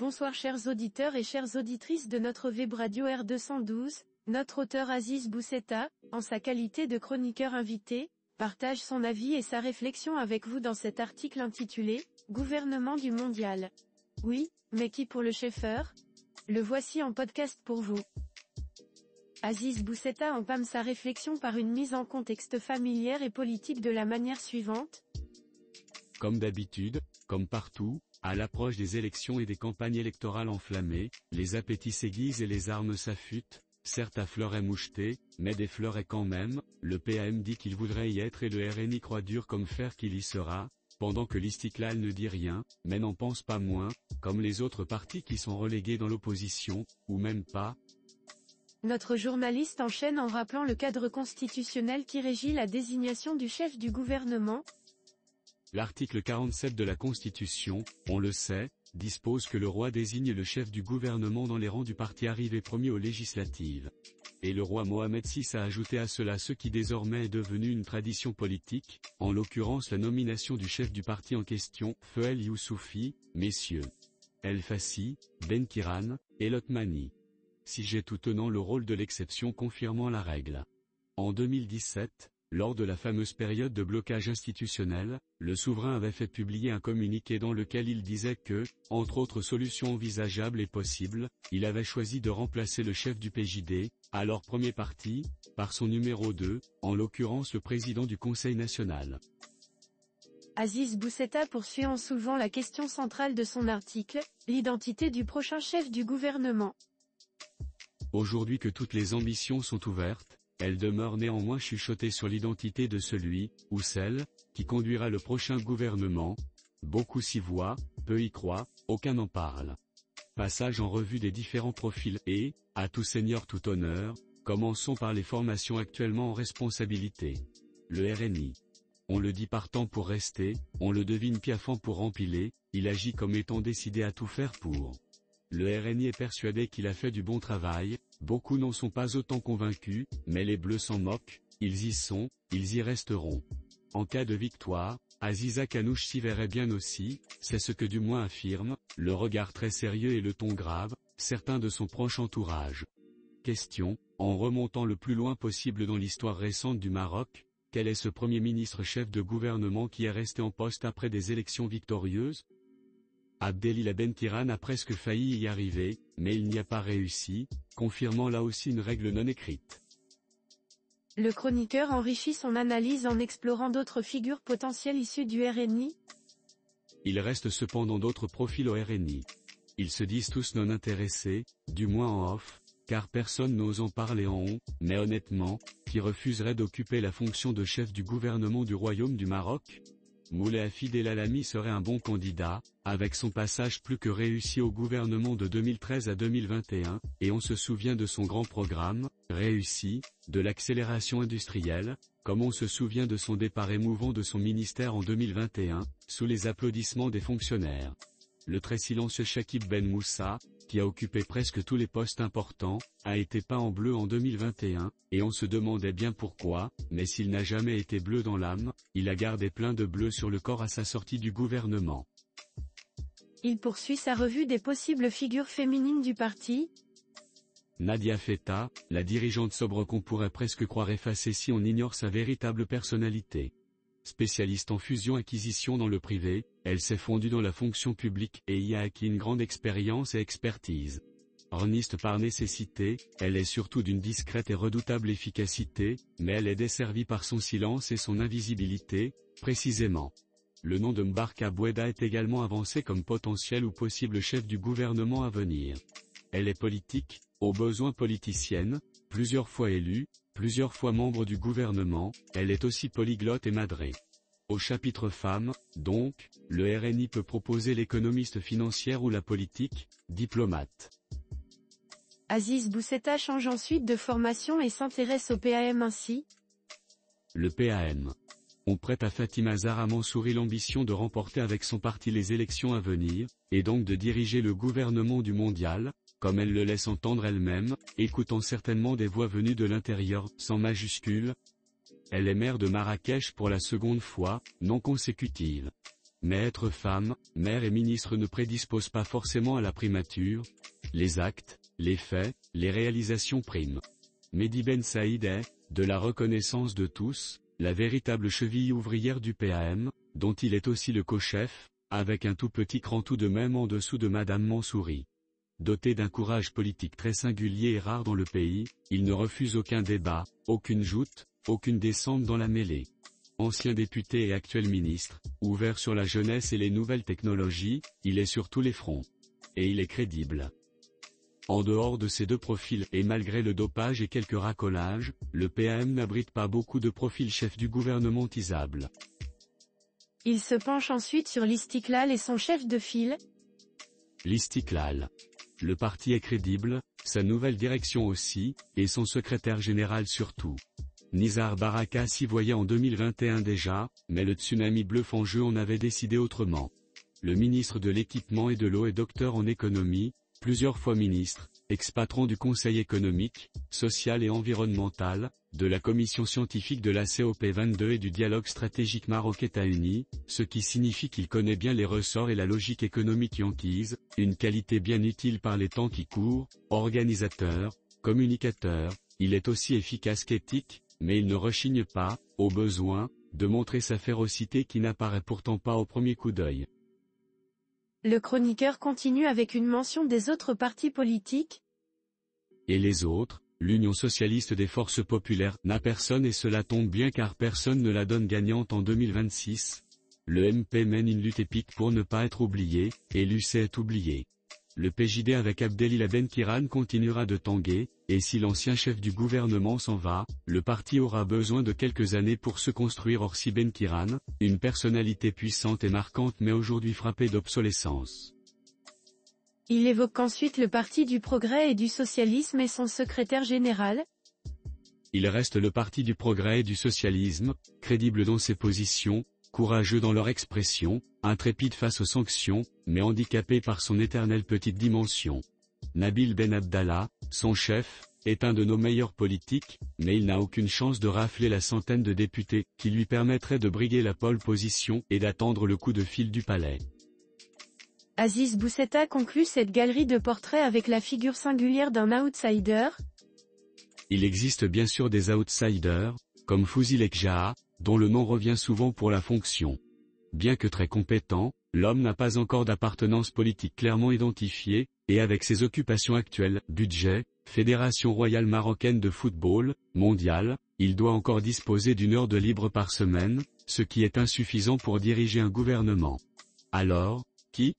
Bonsoir chers auditeurs et chères auditrices de notre web radio R212, notre auteur Aziz Bousseta, en sa qualité de chroniqueur invité, partage son avis et sa réflexion avec vous dans cet article intitulé « Gouvernement du mondial ». Oui, mais qui pour le chauffeur ? Le voici en podcast pour vous. Aziz Bousseta entame sa réflexion par une mise en contexte familière et politique de la manière suivante. Comme d'habitude, comme partout, à l'approche des élections et des campagnes électorales enflammées, les appétits s'aiguisent et les armes s'affûtent. Certes à fleur est moucheté, mais des fleurs est quand même, le PAM dit qu'il voudrait y être et le RNI croit dur comme fer qu'il y sera, pendant que l'Istiklal ne dit rien, mais n'en pense pas moins, comme les autres partis qui sont relégués dans l'opposition, ou même pas. Notre journaliste enchaîne en rappelant le cadre constitutionnel qui régit la désignation du chef du gouvernement. L'article 47 de la Constitution, on le sait, dispose que le roi désigne le chef du gouvernement dans les rangs du parti arrivé premier aux législatives. Et le roi Mohamed VI a ajouté à cela ce qui désormais est devenu une tradition politique, en l'occurrence la nomination du chef du parti en question, Feu El Youssoufi, messieurs El Fassi, Ben Kiran, et Lotmani. Siégeait tout tenant le rôle de l'exception confirmant la règle. En 2017, lors de la fameuse période de blocage institutionnel, le souverain avait fait publier un communiqué dans lequel il disait que, entre autres solutions envisageables et possibles, il avait choisi de remplacer le chef du PJD, alors premier parti, par son numéro 2, en l'occurrence le président du Conseil national. Aziz Bousseta poursuit en soulevant la question centrale de son article, l'identité du prochain chef du gouvernement. Aujourd'hui que toutes les ambitions sont ouvertes, elle demeure néanmoins chuchotée sur l'identité de celui, ou celle, qui conduira le prochain gouvernement. Beaucoup s'y voient, peu y croient, aucun n'en parle. Passage en revue des différents profils et, à tout seigneur tout honneur, commençons par les formations actuellement en responsabilité. Le RNI. On le dit partant pour rester, on le devine piaffant pour empiler, il agit comme étant décidé à tout faire pour. Le RNI est persuadé qu'il a fait du bon travail, beaucoup n'en sont pas autant convaincus, mais les Bleus s'en moquent, ils y sont, ils y resteront. En cas de victoire, Aziza Kanouche s'y verrait bien aussi, c'est ce que du moins affirme, le regard très sérieux et le ton grave, certains de son proche entourage. Question, en remontant le plus loin possible dans l'histoire récente du Maroc, quel est ce premier ministre chef de gouvernement qui est resté en poste après des élections victorieuses ? Abdelila Ben Kiran a presque failli y arriver, mais il n'y a pas réussi, confirmant là aussi une règle non écrite. Le chroniqueur enrichit son analyse en explorant d'autres figures potentielles issues du RNI. Il reste cependant d'autres profils au RNI. Ils se disent tous non intéressés, du moins en off, car personne n'ose en parler en on, mais honnêtement, qui refuserait d'occuper la fonction de chef du gouvernement du Royaume du Maroc ? Moulay Hafid El Alami serait un bon candidat, avec son passage plus que réussi au gouvernement de 2013 à 2021, et on se souvient de son grand programme, réussi, de l'accélération industrielle, comme on se souvient de son départ émouvant de son ministère en 2021, sous les applaudissements des fonctionnaires. Le très silencieux Chakib Ben Moussa, qui a occupé presque tous les postes importants, a été peint en bleu en 2021, et on se demandait bien pourquoi, mais s'il n'a jamais été bleu dans l'âme, il a gardé plein de bleu sur le corps à sa sortie du gouvernement. Il poursuit sa revue des possibles figures féminines du parti. Nadia Feta, la dirigeante sobre qu'on pourrait presque croire effacée si on ignore sa véritable personnalité. Spécialiste en fusion-acquisition dans le privé, elle s'est fondue dans la fonction publique et y a acquis une grande expérience et expertise. Orniste par nécessité, elle est surtout d'une discrète et redoutable efficacité, mais elle est desservie par son silence et son invisibilité, précisément. Le nom de Mbarka Boueda est également avancé comme potentiel ou possible chef du gouvernement à venir. Elle est politique, au besoin politicienne, plusieurs fois élue, plusieurs fois membre du gouvernement, elle est aussi polyglotte et madrée. Au chapitre femmes, donc, le RNI peut proposer l'économiste financière ou la politique, diplomate. Aziz Bousseta change ensuite de formation et s'intéresse au PAM ainsi. Le PAM. On prête à Fatima Zahra Mansouri l'ambition de remporter avec son parti les élections à venir, et donc de diriger le gouvernement du mondial, comme elle le laisse entendre elle-même, écoutant certainement des voix venues de l'intérieur, sans majuscule. Elle est maire de Marrakech pour la seconde fois, non consécutive. Mais être femme, mère et ministre ne prédispose pas forcément à la primature. Les actes, les faits, les réalisations priment. Mehdi Ben Saïd est, de la reconnaissance de tous, la véritable cheville ouvrière du PAM, dont il est aussi le co-chef, avec un tout petit cran tout de même en dessous de Madame Mansouri. Doté d'un courage politique très singulier et rare dans le pays, il ne refuse aucun débat, aucune joute, aucune descente dans la mêlée. Ancien député et actuel ministre, ouvert sur la jeunesse et les nouvelles technologies, il est sur tous les fronts. Et il est crédible. En dehors de ces deux profils et malgré le dopage et quelques racolages, le PAM n'abrite pas beaucoup de profils chefs du gouvernement tisables. Il se penche ensuite sur l'Istiklal et son chef de file. L'Istiklal. Le parti est crédible, sa nouvelle direction aussi, et son secrétaire général surtout. Nizar Baraka s'y voyait en 2021 déjà, mais le tsunami bluff en jeu en avait décidé autrement. Le ministre de l'équipement et de l'eau est docteur en économie, plusieurs fois ministre, ex-patron du Conseil économique, social et environnemental, de la commission scientifique de la COP22 et du dialogue stratégique Maroc-États-Unis, ce qui signifie qu'il connaît bien les ressorts et la logique économique yankees, une qualité bien utile par les temps qui courent. Organisateur, communicateur, il est aussi efficace qu'éthique, mais il ne rechigne pas, au besoin, de montrer sa férocité qui n'apparaît pourtant pas au premier coup d'œil. Le chroniqueur continue avec une mention des autres partis politiques. Et les autres, l'Union socialiste des forces populaires, n'a personne et cela tombe bien car personne ne la donne gagnante en 2026. Le MP mène une lutte épique pour ne pas être oublié, et l'UC est oublié. Le PJD avec Abdelila Benkiran continuera de tanguer, et si l'ancien chef du gouvernement s'en va, le parti aura besoin de quelques années pour se construire. Or si Benkiran, une personnalité puissante et marquante mais aujourd'hui frappée d'obsolescence. Il évoque ensuite le Parti du Progrès et du Socialisme et son secrétaire général. Il reste le Parti du Progrès et du Socialisme, crédible dans ses positions, courageux dans leur expression, intrépide face aux sanctions, mais handicapé par son éternelle petite dimension. Nabil Ben Abdallah, son chef, est un de nos meilleurs politiques, mais il n'a aucune chance de rafler la centaine de députés, qui lui permettrait de briguer la pole position et d'attendre le coup de fil du palais. Aziz Boussetta conclut cette galerie de portraits avec la figure singulière d'un outsider. Il existe bien sûr des outsiders, comme Fouzi Lekjaa, dont le nom revient souvent pour la fonction. Bien que très compétent, l'homme n'a pas encore d'appartenance politique clairement identifiée, et avec ses occupations actuelles, budget, Fédération royale marocaine de football, mondial, il doit encore disposer d'1 heure de libre par semaine, ce qui est insuffisant pour diriger un gouvernement. Alors, qui ?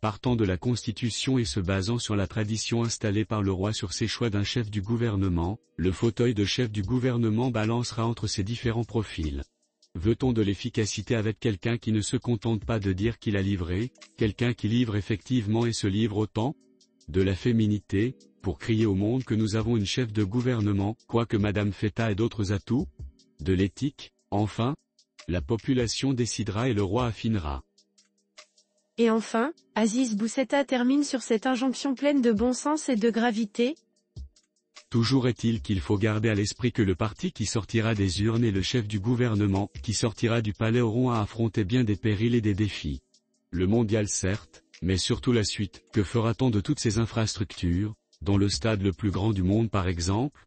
Partant de la Constitution et se basant sur la tradition installée par le roi sur ses choix d'un chef du gouvernement, le fauteuil de chef du gouvernement balancera entre ces différents profils. Veut-on de l'efficacité avec quelqu'un qui ne se contente pas de dire qu'il a livré, quelqu'un qui livre effectivement et se livre autant ? De la féminité, pour crier au monde que nous avons une chef de gouvernement, quoique Madame Feta ait d'autres atouts ? De l'éthique, enfin ? La population décidera et le roi affinera. Et enfin, Aziz Boussetta termine sur cette injonction pleine de bon sens et de gravité. Toujours est-il qu'il faut garder à l'esprit que le parti qui sortira des urnes et le chef du gouvernement qui sortira du palais auront à affronter bien des périls et des défis. Le mondial certes, mais surtout la suite. Que fera-t-on de toutes ces infrastructures, dont le stade le plus grand du monde par exemple ?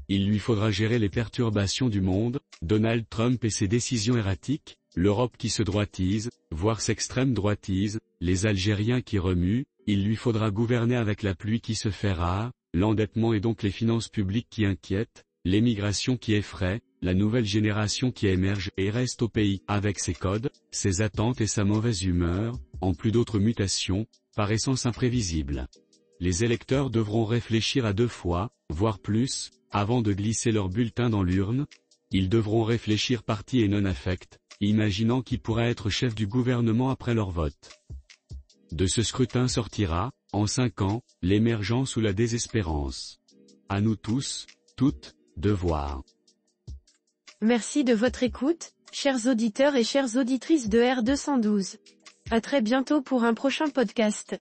Il lui faudra gérer les perturbations du monde, Donald Trump et ses décisions erratiques, l'Europe qui se droitise, voire s'extrême droitise, les Algériens qui remuent, il lui faudra gouverner avec la pluie qui se fait rare, l'endettement et donc les finances publiques qui inquiètent, l'émigration qui effraie, la nouvelle génération qui émerge et reste au pays, avec ses codes, ses attentes et sa mauvaise humeur, en plus d'autres mutations, par essence imprévisibles. Les électeurs devront réfléchir à 2 fois, voire plus, avant de glisser leur bulletin dans l'urne. Ils devront réfléchir parti et non-affect, imaginant qui pourrait être chef du gouvernement après leur vote. De ce scrutin sortira, en 5 ans, l'émergence ou la désespérance. À nous tous, toutes, de voir. Merci de votre écoute, chers auditeurs et chères auditrices de R212. À très bientôt pour un prochain podcast.